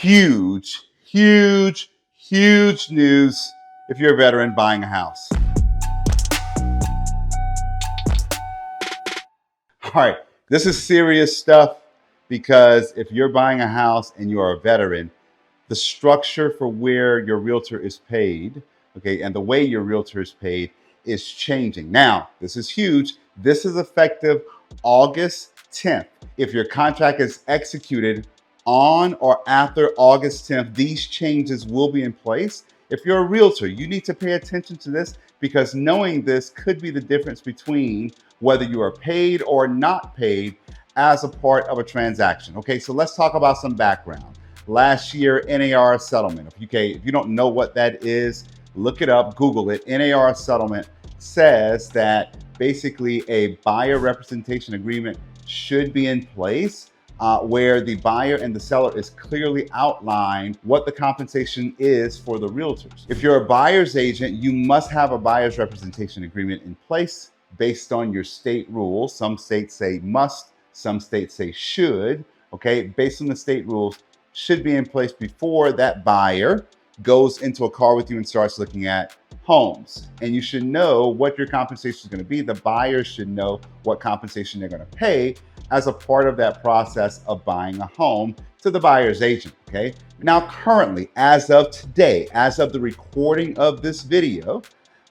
huge, huge, huge news if you're a veteran buying a house. All right, this is serious stuff because if you're buying a house and you're a veteran, the structure for where your realtor is paid, okay, and the way your realtor is paid is changing. Now, this is huge. This is effective August 10th. If your contract is executed on or after August 10th, these changes will be in place. If you're a realtor, you need to pay attention to this because knowing this could be the difference between whether you are paid or not paid as a part of a transaction. Okay, so let's talk about some background. Last year, NAR Settlement. If you don't know what that is, look it up, Google it. NAR Settlement says that basically a buyer representation agreement should be in place where the buyer and the seller is clearly outlined what the compensation is for the realtors. If you're a buyer's agent, you must have a buyer's representation agreement in place based on your state rules. Some states say must, some states say should, okay? Based on the state rules, should be in place before that buyer goes into a car with you and starts looking at homes. And you should know what your compensation is going to be. The buyer should know what compensation they're going to pay as a part of that process of buying a home to the buyer's agent, okay? Now, currently, as of today, as of the recording of this video,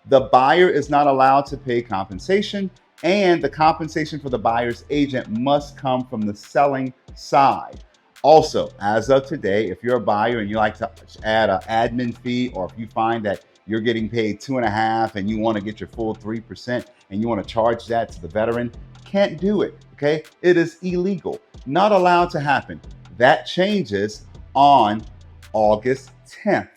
the buyer is not allowed to pay compensation, and the compensation for the buyer's agent must come from the selling side. Also, as of today, if you're a buyer and you like to add an admin fee, or if you find that you're getting paid 2.5% and you want to get your full 3% and you want to charge that to the veteran, can't do it, okay? It is illegal, not allowed to happen. That changes on August 10th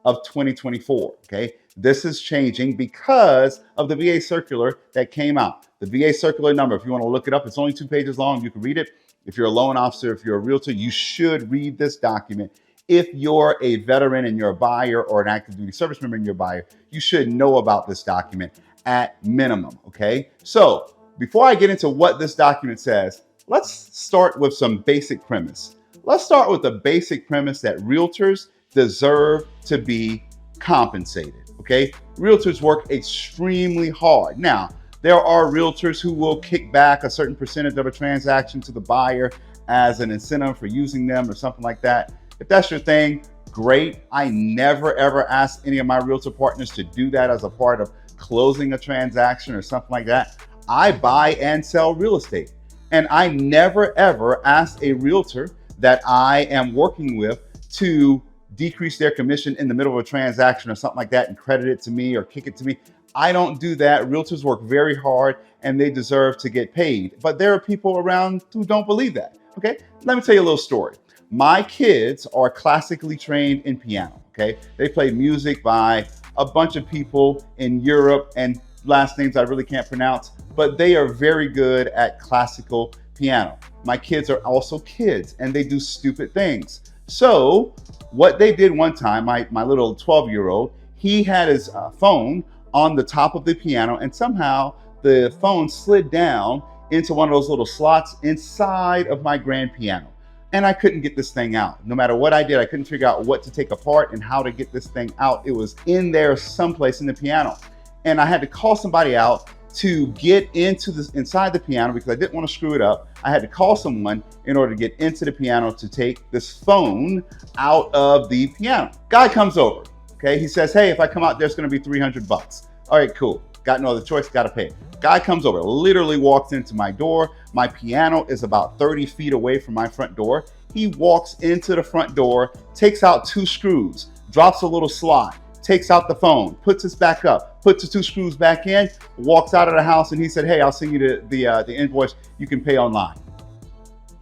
of 2024, okay? This is changing because of the VA circular that came out. The VA circular number, if you want to look it up, it's only 2 pages long. You can read it. If you're a loan officer, if you're a realtor, you should read this document. If you're a veteran and you're a buyer or an active duty service member and you're a buyer, you should know about this document at minimum, okay? So before I get into what this document says, let's start with some basic premise. Let's start with the basic premise that realtors deserve to be compensated, okay? Realtors work extremely hard. Now, there are realtors who will kick back a certain percentage of a transaction to the buyer as an incentive for using them or something like that. If that's your thing, great. I never ever ask any of my realtor partners to do that as a part of closing a transaction or something like that. I buy and sell real estate, and I never ever ask a realtor that I am working with to decrease their commission in the middle of a transaction or something like that and credit it to me or kick it to me. I don't do that. Realtors work very hard and they deserve to get paid. But there are people around who don't believe that, okay? Let me tell you a little story. My kids are classically trained in piano, okay? They play music by a bunch of people in Europe and last names I really can't pronounce, but they are very good at classical piano. My kids are also kids and they do stupid things. So what they did one time, my little 12-year-old, he had his phone on the top of the piano and somehow the phone slid down into one of those little slots inside of my grand piano. And I couldn't get this thing out. No matter what I did, I couldn't figure out what to take apart and how to get this thing out. It was in there someplace in the piano. And I had to call somebody out to get into this inside the piano because I didn't want to screw it up. I had to call someone in order to get into the piano to take this phone out of the piano. Guy comes over, okay? He says, hey, if I come out, there's gonna be $300. All right, cool. Got no other choice, gotta pay. Guy comes over, literally walks into my door. My piano is about 30 feet away from my front door. He walks into the front door, takes out 2 screws, drops a little slot, takes out the phone, puts it back up, puts the 2 screws back in, walks out of the house, and he said, hey, I'll send you the invoice, you can pay online.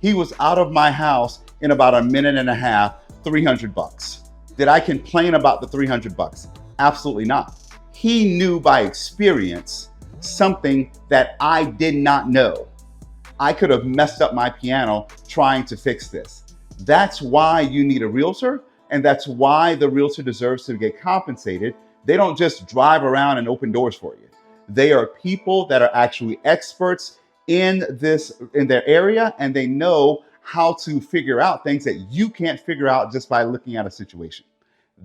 He was out of my house in about a minute and a half, $300. Did I complain about the $300? Absolutely not. He knew by experience something that I did not know. I could have messed up my piano trying to fix this. That's why you need a realtor, and that's why the realtor deserves to get compensated. They don't just drive around and open doors for you. They are people that are actually experts in their area, and they know how to figure out things that you can't figure out just by looking at a situation.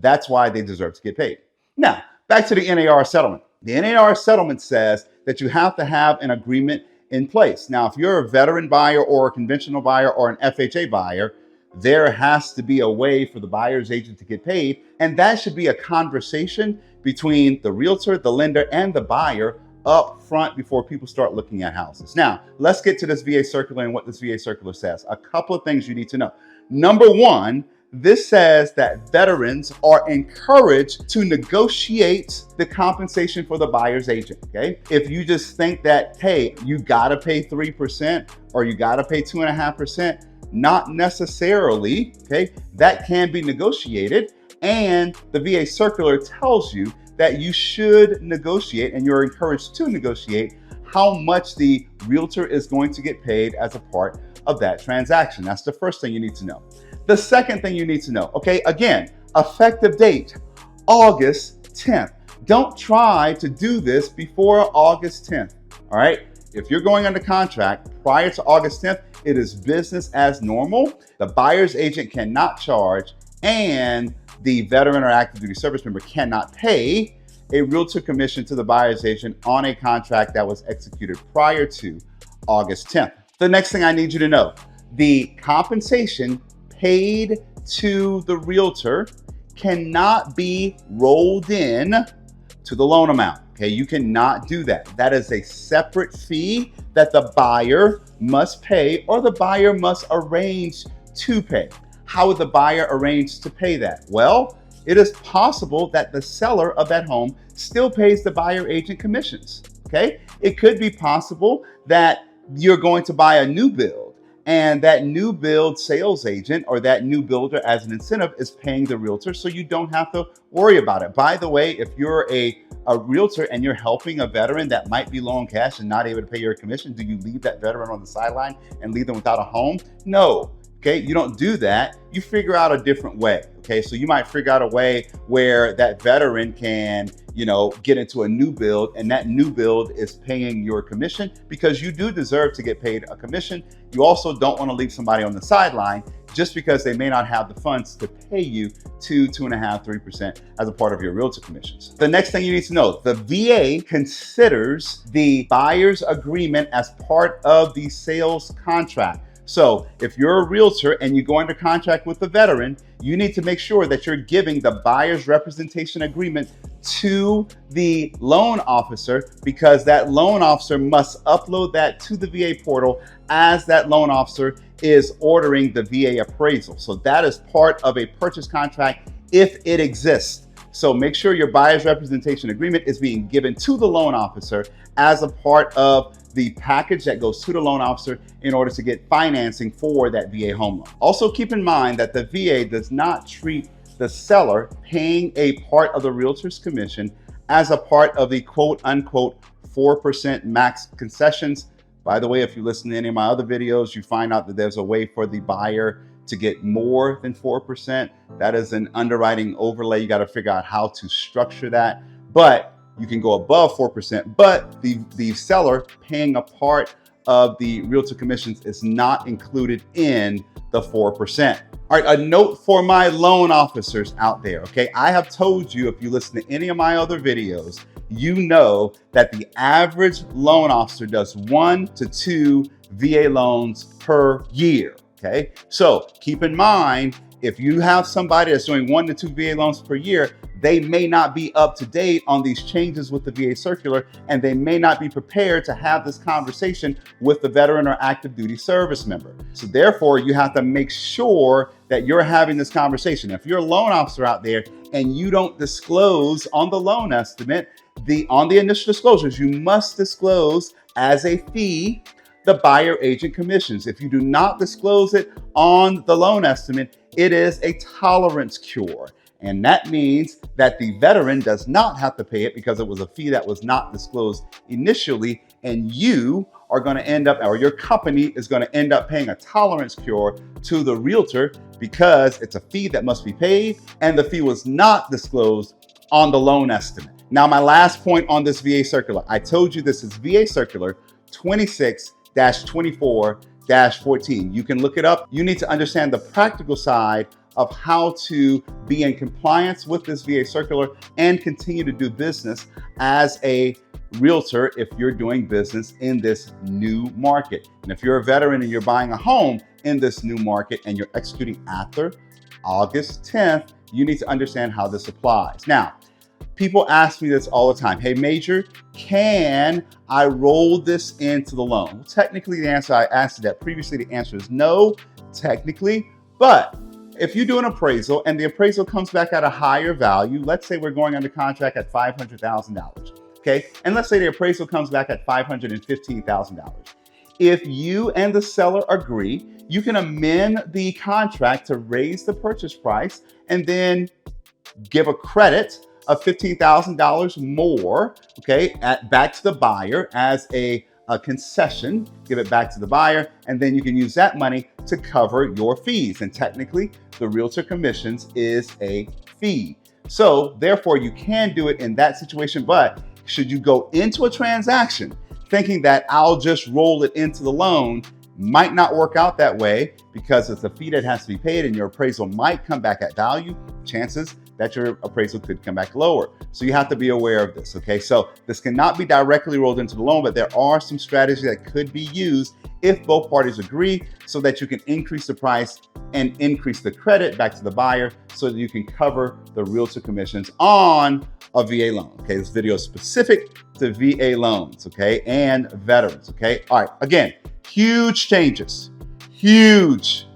That's why they deserve to get paid. Now, back to the NAR settlement. The NAR settlement says that you have to have an agreement in place. Now, if you're a veteran buyer or a conventional buyer or an FHA buyer, there has to be a way for the buyer's agent to get paid. And that should be a conversation between the realtor, the lender, and the buyer up front before people start looking at houses. Now, let's get to this VA circular and what this VA circular says. A couple of things you need to know. Number one, this says that veterans are encouraged to negotiate the compensation for the buyer's agent, okay? If you just think that, hey, you gotta pay 3% or you gotta pay 2.5%, not necessarily, okay? That can be negotiated, and the VA circular tells you that you should negotiate, and you're encouraged to negotiate how much the realtor is going to get paid as a part of that transaction. That's the first thing you need to know. The second thing you need to know, okay, again, effective date, August 10th. Don't try to do this before August 10th, all right? If you're going under contract prior to August 10th, it is business as normal. The buyer's agent cannot charge, and the veteran or active duty service member cannot pay a realtor commission to the buyer's agent on a contract that was executed prior to August 10th. The next thing I need you to know, the compensation paid to the realtor cannot be rolled in to the loan amount. Okay, you cannot do that. That is a separate fee that the buyer must pay, or the buyer must arrange to pay. How would the buyer arrange to pay that? Well, it is possible that the seller of that home still pays the buyer agent commissions. Okay, it could be possible that you're going to buy a new build, and that new build sales agent or that new builder as an incentive is paying the realtor, so you don't have to worry about it. By the way, if you're a realtor and you're helping a veteran that might be low on cash and not able to pay your commission, do you leave that veteran on the sideline and leave them without a home? No. Okay, you don't do that. You figure out a different way. Okay, so you might figure out a way where that veteran can, get into a new build, and that new build is paying your commission, because you do deserve to get paid a commission. You also don't want to leave somebody on the sideline just because they may not have the funds to pay you 2.5%, 3% as a part of your realtor commissions. The next thing you need to know, the VA considers the buyer's agreement as part of the sales contract. So if you're a realtor and you go under contract with the veteran, you need to make sure that you're giving the buyer's representation agreement to the loan officer, because that loan officer must upload that to the VA portal as that loan officer is ordering the VA appraisal. So that is part of a purchase contract if it exists. So make sure your buyer's representation agreement is being given to the loan officer as a part of the package that goes to the loan officer in order to get financing for that VA home loan. Also keep in mind that the VA does not treat the seller paying a part of the realtor's commission as a part of the quote unquote 4% max concessions. By the way, if you listen to any of my other videos, you find out that there's a way for the buyer to get more than 4%. That is an underwriting overlay. You got to figure out how to structure that. But you can go above 4%, but the seller paying a part of the realtor commissions is not included in the 4%. All right, a note for my loan officers out there, okay? I have told you, if you listen to any of my other videos, you know that the average loan officer does 1 to 2 VA loans per year, okay? So keep in mind, if you have somebody that's doing 1 to 2 VA loans per year, they may not be up to date on these changes with the VA circular, and they may not be prepared to have this conversation with the veteran or active duty service member. So therefore, you have to make sure that you're having this conversation. If you're a loan officer out there and you don't disclose on the loan estimate, on the initial disclosures, you must disclose as a fee the buyer agent commissions. If you do not disclose it on the loan estimate, it is a tolerance cure. And that means that the veteran does not have to pay it because it was a fee that was not disclosed initially. And you are going to end up, or your company is going to end up paying a tolerance cure to the realtor because it's a fee that must be paid and the fee was not disclosed on the loan estimate. Now, my last point on this VA circular, I told you this is VA circular 26-24 14. You can look it up. You need to understand the practical side of how to be in compliance with this VA circular and continue to do business as a realtor if you're doing business in this new market. And if you're a veteran and you're buying a home in this new market and you're executing after August 10th, you need to understand how this applies. Now, people ask me this all the time. Hey, Major, can I roll this into the loan? Well, technically, the answer, I asked that previously, the answer is no, technically. But if you do an appraisal and the appraisal comes back at a higher value, let's say we're going under contract at $500,000, okay? And let's say the appraisal comes back at $515,000. If you and the seller agree, you can amend the contract to raise the purchase price and then give a credit of $15,000 more, okay, back to the buyer as a concession, give it back to the buyer, and then you can use that money to cover your fees. And technically, the realtor commissions is a fee. So therefore, you can do it in that situation, but should you go into a transaction thinking that I'll just roll it into the loan, might not work out that way because it's a fee that has to be paid and your appraisal might come back at value. Chances that your appraisal could come back lower. So you have to be aware of this, okay? So this cannot be directly rolled into the loan, but there are some strategies that could be used if both parties agree so that you can increase the price and increase the credit back to the buyer so that you can cover the realtor commissions on a VA loan, okay? This video is specific to VA loans, okay? And veterans, okay? All right, again, huge changes, huge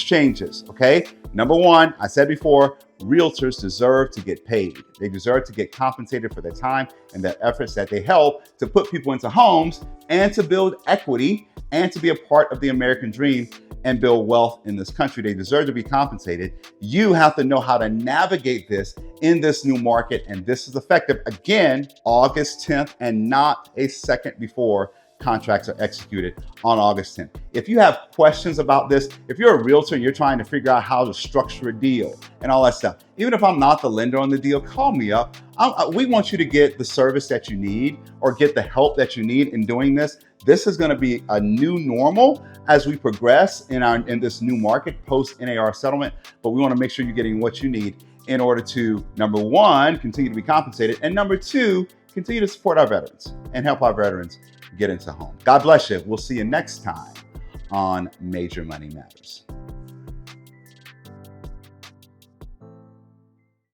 changes, okay? Number one, I said before, realtors deserve to get paid. They deserve to get compensated for their time and their efforts that they help to put people into homes and to build equity and to be a part of the American dream and build wealth in this country. They deserve to be compensated. You have to know how to navigate this in this new market. And this is effective, again, August 10th and not a second before contracts are executed on August 10th. If you have questions about this, if you're a realtor and you're trying to figure out how to structure a deal and all that stuff, even if I'm not the lender on the deal, call me up. We want you to get the service that you need or get the help that you need in doing this. This is going to be a new normal as we progress in this new market post NAR settlement, but we want to make sure you're getting what you need in order to, number one, continue to be compensated, and number two, continue to support our veterans and help our veterans get into home. God bless you. We'll see you next time on Major Money Matters.